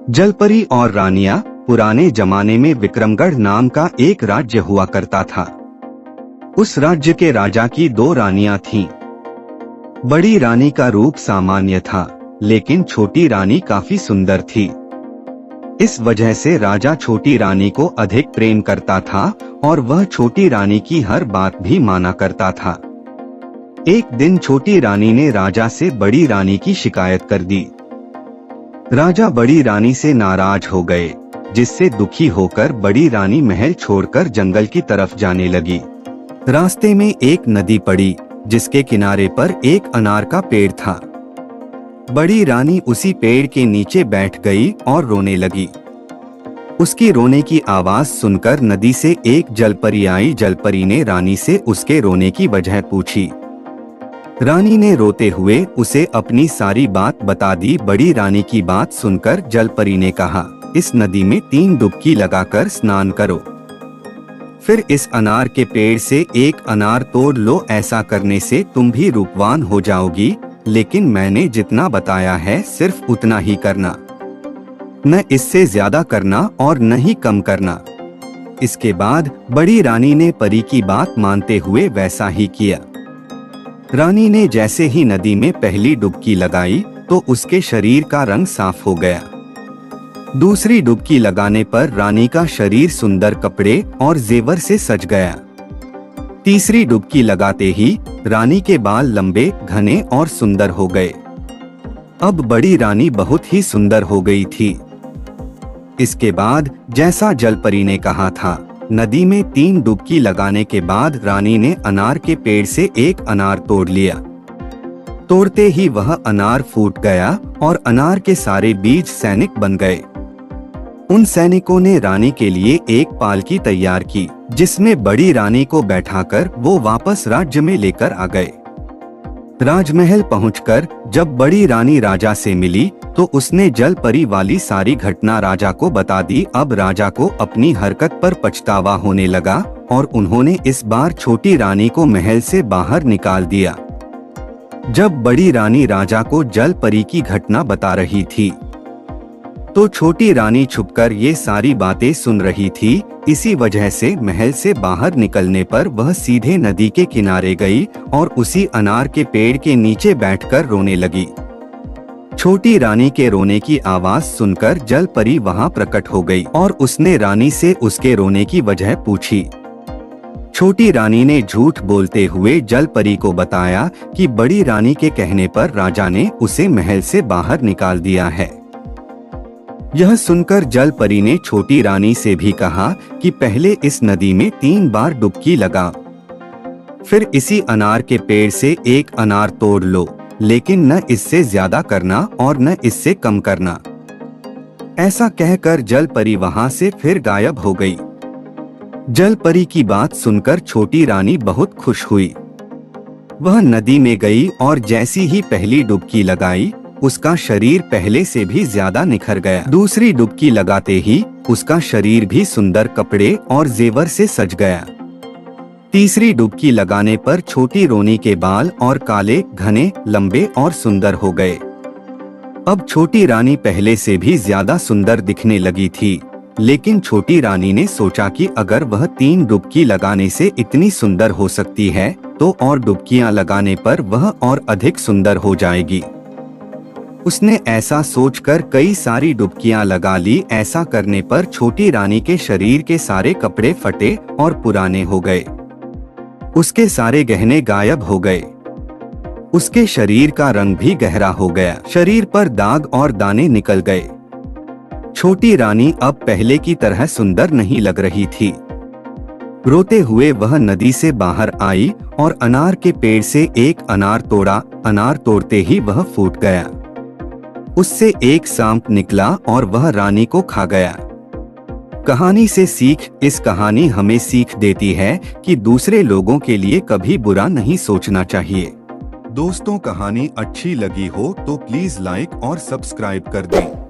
जलपरी और रानियां। पुराने जमाने में विक्रमगढ़ नाम का एक राज्य हुआ करता था। उस राज्य के राजा की 2 रानियां थीं। बड़ी रानी का रूप सामान्य था, लेकिन छोटी रानी काफी सुंदर थी। इस वजह से राजा छोटी रानी को अधिक प्रेम करता था और वह छोटी रानी की हर बात भी माना करता था। एक दिन छोटी रानी ने राजा से बड़ी रानी की शिकायत कर दी। राजा बड़ी रानी से नाराज हो गए, जिससे दुखी होकर बड़ी रानी महल छोड़कर जंगल की तरफ जाने लगी। रास्ते में एक नदी पड़ी, जिसके किनारे पर एक अनार का पेड़ था। बड़ी रानी उसी पेड़ के नीचे बैठ गई और रोने लगी। उसकी रोने की आवाज सुनकर नदी से एक जलपरी आई। जलपरी ने रानी से उसके रोने की वजह पूछी। रानी ने रोते हुए उसे अपनी सारी बात बता दी। बड़ी रानी की बात सुनकर जलपरी ने कहा, इस नदी में 3 डुबकी लगाकर स्नान करो। फिर इस अनार के पेड़ से एक अनार तोड़ लो। ऐसा करने से तुम भी रूपवान हो जाओगी, लेकिन मैंने जितना बताया है सिर्फ उतना ही करना, न इससे ज्यादा करना और न ही कम करना। इसके बाद बड़ी रानी ने परी की बात मानते हुए वैसा ही किया। रानी ने जैसे ही नदी में पहली डुबकी लगाई तो उसके शरीर का रंग साफ हो गया। दूसरी डुबकी लगाने पर रानी का शरीर सुंदर कपड़े और जेवर से सज गया। तीसरी डुबकी लगाते ही रानी के बाल लंबे, घने और सुंदर हो गए। अब बड़ी रानी बहुत ही सुंदर हो गई थी। इसके बाद जैसा जलपरी ने कहा था, नदी में 3 डुबकी लगाने के बाद रानी ने अनार के पेड़ से एक अनार तोड़ लिया। तोड़ते ही वह अनार फूट गया और अनार के सारे बीज सैनिक बन गए। उन सैनिकों ने रानी के लिए एक पालकी तैयार की, जिसमें बड़ी रानी को बैठाकर वो वापस राज्य में लेकर आ गए। राजमहल पहुंचकर जब बड़ी रानी राजा से मिली तो उसने जलपरी वाली सारी घटना राजा को बता दी। अब राजा को अपनी हरकत पर पछतावा होने लगा और उन्होंने इस बार छोटी रानी को महल से बाहर निकाल दिया। जब बड़ी रानी राजा को जलपरी की घटना बता रही थी तो छोटी रानी छुपकर ये सारी बातें सुन रही थी। इसी वजह से महल से बाहर निकलने पर वह सीधे नदी के किनारे गई और उसी अनार के पेड़ के नीचे बैठकर रोने लगी। छोटी रानी के रोने की आवाज सुनकर जलपरी वहां प्रकट हो गई और उसने रानी से उसके रोने की वजह पूछी। छोटी रानी ने झूठ बोलते हुए जलपरी को बताया कि बड़ी रानी के कहने पर राजा ने उसे महल से बाहर निकाल दिया है। यह सुनकर जलपरी ने छोटी रानी से भी कहा कि पहले इस नदी में 3 बार डुबकी लगा, फिर इसी अनार के पेड़ से एक अनार तोड़ लो, लेकिन न इससे ज्यादा करना और न इससे कम करना। ऐसा कहकर जलपरी वहां से फिर गायब हो गई। जलपरी की बात सुनकर छोटी रानी बहुत खुश हुई। वह नदी में गई और जैसी ही पहली डुबकी लगाई, उसका शरीर पहले से भी ज्यादा निखर गया। दूसरी डुबकी लगाते ही उसका शरीर भी सुंदर कपड़े और जेवर से सज गया। तीसरी डुबकी लगाने पर छोटी रानी के बाल और काले, घने, लंबे और सुंदर हो गए। अब छोटी रानी पहले से भी ज्यादा सुंदर दिखने लगी थी, लेकिन छोटी रानी ने सोचा कि अगर वह 3 डुबकी लगाने से इतनी सुंदर हो सकती है तो और डुबकियां लगाने पर वह और अधिक सुंदर हो जाएगी। उसने ऐसा सोचकर कई सारी डुबकियां लगा ली। ऐसा करने पर छोटी रानी के शरीर के सारे कपड़े फटे और पुराने हो गए। उसके सारे गहने गायब हो गए। उसके शरीर का रंग भी गहरा हो गया। शरीर पर दाग और दाने निकल गए। छोटी रानी अब पहले की तरह सुंदर नहीं लग रही थी। रोते हुए वह नदी से बाहर आई और अनार के पेड़ से एक अनार तोड़ा। अनार तोड़ते ही वह फूट गया। उससे एक सांप निकला और वह रानी को खा गया। कहानी से सीख। इस कहानी हमें सीख देती है कि दूसरे लोगों के लिए कभी बुरा नहीं सोचना चाहिए। दोस्तों, कहानी अच्छी लगी हो तो प्लीज लाइक और सब्सक्राइब कर दें।